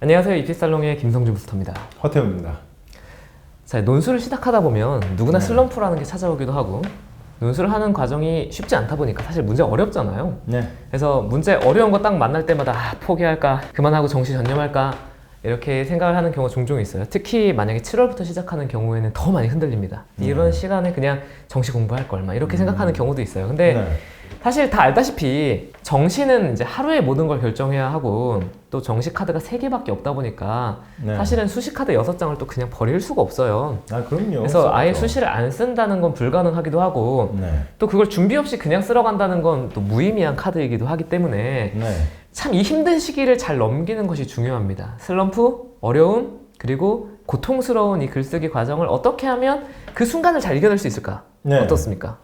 안녕하세요. 입시살롱의 김성주 부스터입니다. 허태웅입니다. 자, 논술을 시작하다 보면 누구나 네. 슬럼프라는 게 찾아오기도 하고 논술을 하는 과정이 쉽지 않다 보니까 사실 문제 어렵잖아요. 네. 그래서 문제 어려운 거 딱 만날 때마다 포기할까, 그만하고 정시 전념할까 이렇게 생각을 하는 경우가 종종 있어요. 특히 만약에 7월부터 시작하는 경우에는 더 많이 흔들립니다. 이런 시간에 그냥 정시 공부할 걸 막 이렇게 생각하는 경우도 있어요. 근데 네. 사실 다 알다시피 정시는 이제 하루에 모든 걸 결정해야 하고 또 정시 카드가 3개밖에 없다 보니까 네. 사실은 수시 카드 6장을 또 그냥 버릴 수가 없어요. 아, 그럼요. 그래서 아예 써야죠. 수시를 안 쓴다는 건 불가능하기도 하고 네. 또 그걸 준비 없이 그냥 쓸어 간다는 건 또 무의미한 카드이기도 하기 때문에 네. 참 이 힘든 시기를 잘 넘기는 것이 중요합니다. 슬럼프, 어려움, 그리고 고통스러운 이 글쓰기 과정을 어떻게 하면 그 순간을 잘 이겨낼 수 있을까? 네. 어떻습니까?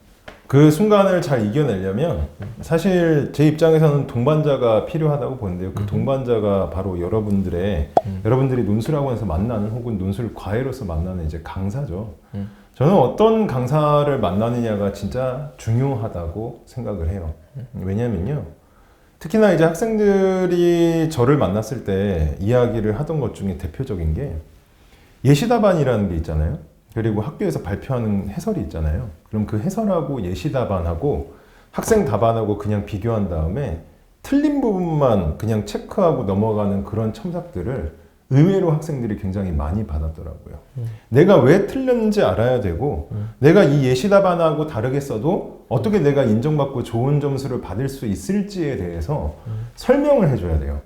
그 순간을 잘 이겨내려면 사실 제 입장에서는 동반자가 필요하다고 보는데요. 그 동반자가 바로 여러분들이 논술학원에서 만나는 혹은 논술 과외로서 만나는 이제 강사죠. 저는 어떤 강사를 만나느냐가 진짜 중요하다고 생각을 해요. 왜냐면요. 특히나 이제 학생들이 저를 만났을 때 이야기를 하던 것 중에 대표적인 게 예시답안이라는 게 있잖아요. 그리고 학교에서 발표하는 해설이 있잖아요. 그럼 그 해설하고 예시답안하고 학생 답안하고 그냥 비교한 다음에 틀린 부분만 그냥 체크하고 넘어가는 그런 첨삭들을 의외로 학생들이 굉장히 많이 받았더라고요. 내가 왜 틀렸는지 알아야 되고 내가 이 예시답안하고 다르게 써도 어떻게 내가 인정받고 좋은 점수를 받을 수 있을지에 대해서 설명을 해줘야 돼요.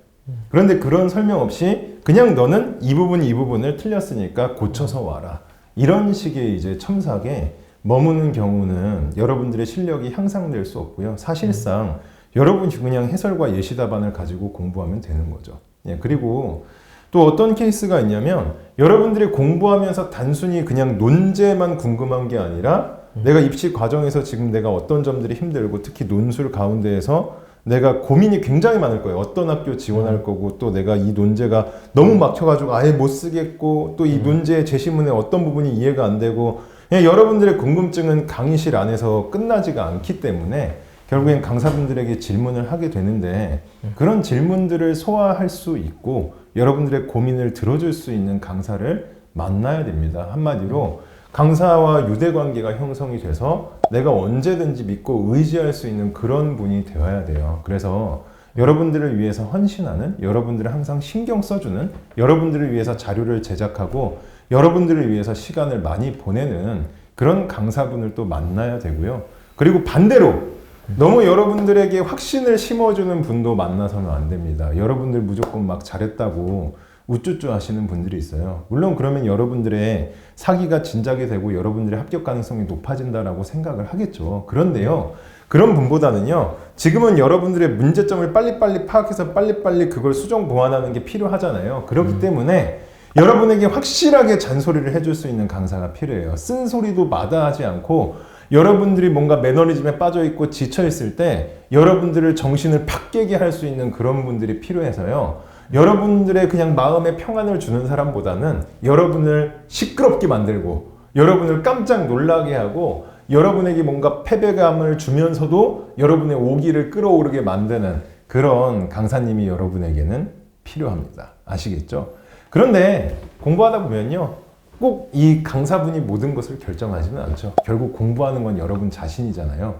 그런데 그런 설명 없이 그냥 너는 이 부분을 틀렸으니까 고쳐서 와라. 이런 식의 이제 첨삭에 머무는 경우는 여러분들의 실력이 향상될 수 없고요. 사실상 여러분이 그냥 해설과 예시답안을 가지고 공부하면 되는 거죠. 예, 그리고 또 어떤 케이스가 있냐면 여러분들이 공부하면서 단순히 그냥 논제만 궁금한 게 아니라 내가 입시 과정에서 지금 내가 어떤 점들이 힘들고 특히 논술 가운데에서 내가 고민이 굉장히 많을 거예요. 어떤 학교 지원할 거고 또 내가 이 논제가 너무 막혀가지고 아예 못 쓰겠고 또 이 논제의 제시문의 어떤 부분이 이해가 안 되고 그냥 여러분들의 궁금증은 강의실 안에서 끝나지가 않기 때문에 결국엔 강사분들에게 질문을 하게 되는데 그런 질문들을 소화할 수 있고 여러분들의 고민을 들어줄 수 있는 강사를 만나야 됩니다. 한마디로 강사와 유대관계가 형성이 돼서 내가 언제든지 믿고 의지할 수 있는 그런 분이 되어야 돼요. 그래서 여러분들을 위해서 헌신하는, 여러분들을 항상 신경 써주는, 여러분들을 위해서 자료를 제작하고 여러분들을 위해서 시간을 많이 보내는 그런 강사분을 또 만나야 되고요. 그리고 반대로 너무 여러분들에게 확신을 심어주는 분도 만나서는 안 됩니다. 여러분들 무조건 막 잘했다고 우쭈쭈 하시는 분들이 있어요. 물론 그러면 여러분들의 사기가 진작이 되고 여러분들의 합격 가능성이 높아진다라고 생각을 하겠죠. 그런데요. 그런 분보다는요. 지금은 여러분들의 문제점을 빨리빨리 파악해서 빨리빨리 그걸 수정 보완하는 게 필요하잖아요. 그렇기 때문에 여러분에게 확실하게 잔소리를 해줄 수 있는 강사가 필요해요. 쓴소리도 마다하지 않고 여러분들이 뭔가 매너리즘에 빠져있고 지쳐있을 때 여러분들을 정신을 팍 깨게 할 수 있는 그런 분들이 필요해서요. 여러분들의 그냥 마음에 평안을 주는 사람보다는 여러분을 시끄럽게 만들고 여러분을 깜짝 놀라게 하고 여러분에게 뭔가 패배감을 주면서도 여러분의 오기를 끌어오르게 만드는 그런 강사님이 여러분에게는 필요합니다. 아시겠죠? 그런데 공부하다 보면요. 꼭 이 강사분이 모든 것을 결정하지는 않죠. 결국 공부하는 건 여러분 자신이잖아요.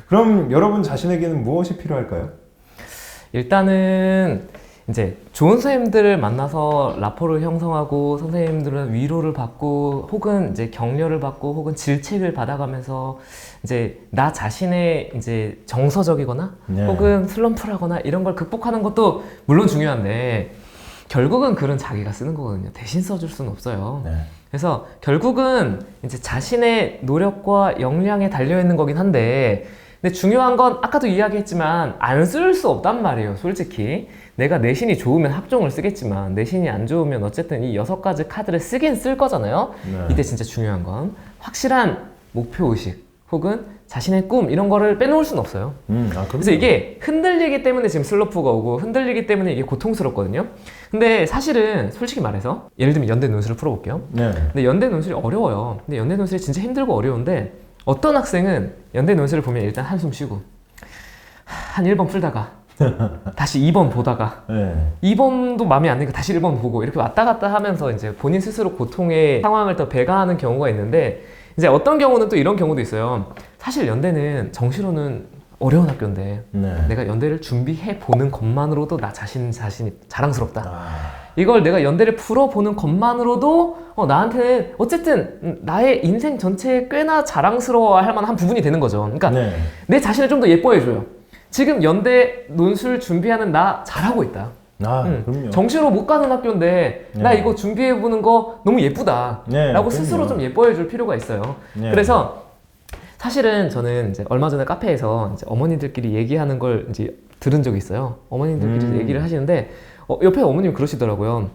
그럼 여러분 자신에게는 무엇이 필요할까요? 일단은 이제 좋은 선생님들을 만나서 라포를 형성하고 선생님들은 위로를 받고 혹은 이제 격려를 받고 혹은 질책을 받아가면서 이제 나 자신의 이제 정서적이거나 네. 혹은 슬럼프라거나 이런 걸 극복하는 것도 물론 중요한데 결국은 글은 자기가 쓰는 거거든요. 대신 써줄 수는 없어요. 네. 그래서 결국은 이제 자신의 노력과 역량에 달려있는 거긴 한데 근데 중요한 건 아까도 이야기했지만 안 쓸 수 없단 말이에요. 솔직히 내가 내신이 좋으면 학종을 쓰겠지만 내신이 안 좋으면 어쨌든 이 6가지 카드를 쓰긴 쓸 거잖아요. 네. 이때 진짜 중요한 건 확실한 목표의식 혹은 자신의 꿈 이런 거를 빼놓을 수는 없어요. 그래서 이게 흔들리기 때문에 지금 슬럼프가 오고 흔들리기 때문에 이게 고통스럽거든요. 근데 사실은 솔직히 말해서 예를 들면 연대 논술을 풀어볼게요. 네. 근데 연대 논술이 어려워요. 근데 연대 논술이 진짜 힘들고 어려운데 어떤 학생은 연대 논술을 보면 일단 한숨 쉬고 한 1번 풀다가 다시 2번 보다가 네. 2번도 마음에 안 드니까 다시 1번 보고 이렇게 왔다 갔다 하면서 이제 본인 스스로 고통의 상황을 더 배가하는 경우가 있는데, 이제 어떤 경우는 또 이런 경우도 있어요. 사실 연대는 정시로는 어려운 학교인데 네. 내가 연대를 준비해 보는 것만으로도 나 자신이 자랑스럽다. 아, 이걸 내가 연대를 풀어보는 것만으로도 나한테는 어쨌든 나의 인생 전체에 꽤나 자랑스러워할 만한 부분이 되는 거죠. 그러니까 네. 내 자신을 좀 더 예뻐해줘요. 지금 연대 논술 준비하는 나 잘하고 있다. 아, 그럼요. 정시로 못 가는 학교인데 나 네. 이거 준비해보는 거 너무 예쁘다 네, 라고 그럼요. 스스로 좀 예뻐해줄 필요가 있어요. 네. 그래서 사실은 저는 이제 얼마 전에 카페에서 이제 어머니들끼리 얘기하는 걸 이제 들은 적이 있어요. 어머님들끼리 얘기를 하시는데 옆에 어머님이 그러시더라고요.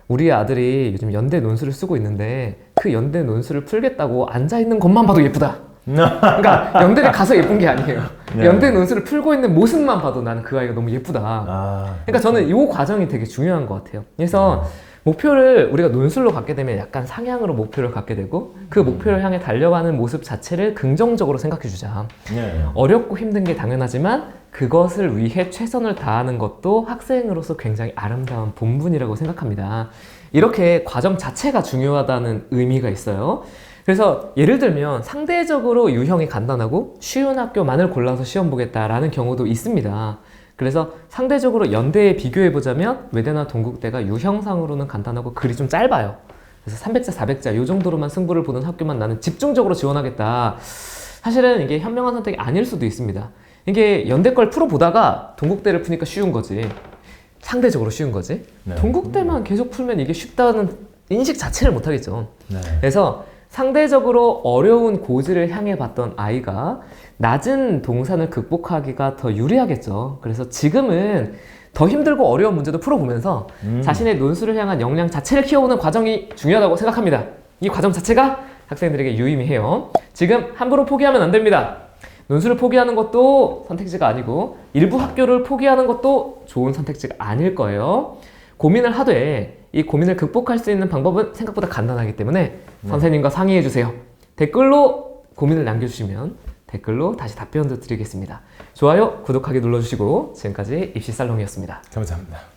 우리 아들이 요즘 연대 논술을 쓰고 있는데 그 연대 논술을 풀겠다고 앉아있는 것만 봐도 예쁘다. 그러니까 연대를 가서 예쁜 게 아니에요. 네. 연대 논술을 풀고 있는 모습만 봐도 나는 그 아이가 너무 예쁘다. 아, 그러니까 저는 이 과정이 되게 중요한 것 같아요. 그래서 목표를 우리가 논술로 갖게 되면 약간 상향으로 목표를 갖게 되고 그 목표를 향해 달려가는 모습 자체를 긍정적으로 생각해 주자. 네. 어렵고 힘든 게 당연하지만 그것을 위해 최선을 다하는 것도 학생으로서 굉장히 아름다운 본분이라고 생각합니다. 이렇게 과정 자체가 중요하다는 의미가 있어요. 그래서 예를 들면 상대적으로 유형이 간단하고 쉬운 학교만을 골라서 시험 보겠다라는 경우도 있습니다. 그래서 상대적으로 연대에 비교해보자면 외대나 동국대가 유형상으로는 간단하고 글이 좀 짧아요. 그래서 300자, 400자 이 정도로만 승부를 보는 학교만 나는 집중적으로 지원하겠다. 사실은 이게 현명한 선택이 아닐 수도 있습니다. 이게 연대 걸 풀어보다가 동국대를 푸니까 쉬운 거지. 상대적으로 쉬운 거지. 네. 동국대만 계속 풀면 이게 쉽다는 인식 자체를 못하겠죠. 네. 그래서 상대적으로 어려운 고지를 향해 봤던 아이가 낮은 동산을 극복하기가 더 유리하겠죠. 그래서 지금은 더 힘들고 어려운 문제도 풀어보면서 자신의 논술을 향한 역량 자체를 키워오는 과정이 중요하다고 생각합니다. 이 과정 자체가 학생들에게 유의미해요. 지금 함부로 포기하면 안 됩니다. 논술을 포기하는 것도 선택지가 아니고 일부 학교를 포기하는 것도 좋은 선택지가 아닐 거예요. 고민을 하되 이 고민을 극복할 수 있는 방법은 생각보다 간단하기 때문에 선생님과 상의해 주세요. 댓글로 고민을 남겨주시면 댓글로 다시 답변도 드리겠습니다. 좋아요, 구독하기 눌러주시고 지금까지 입시살롱이었습니다. 감사합니다.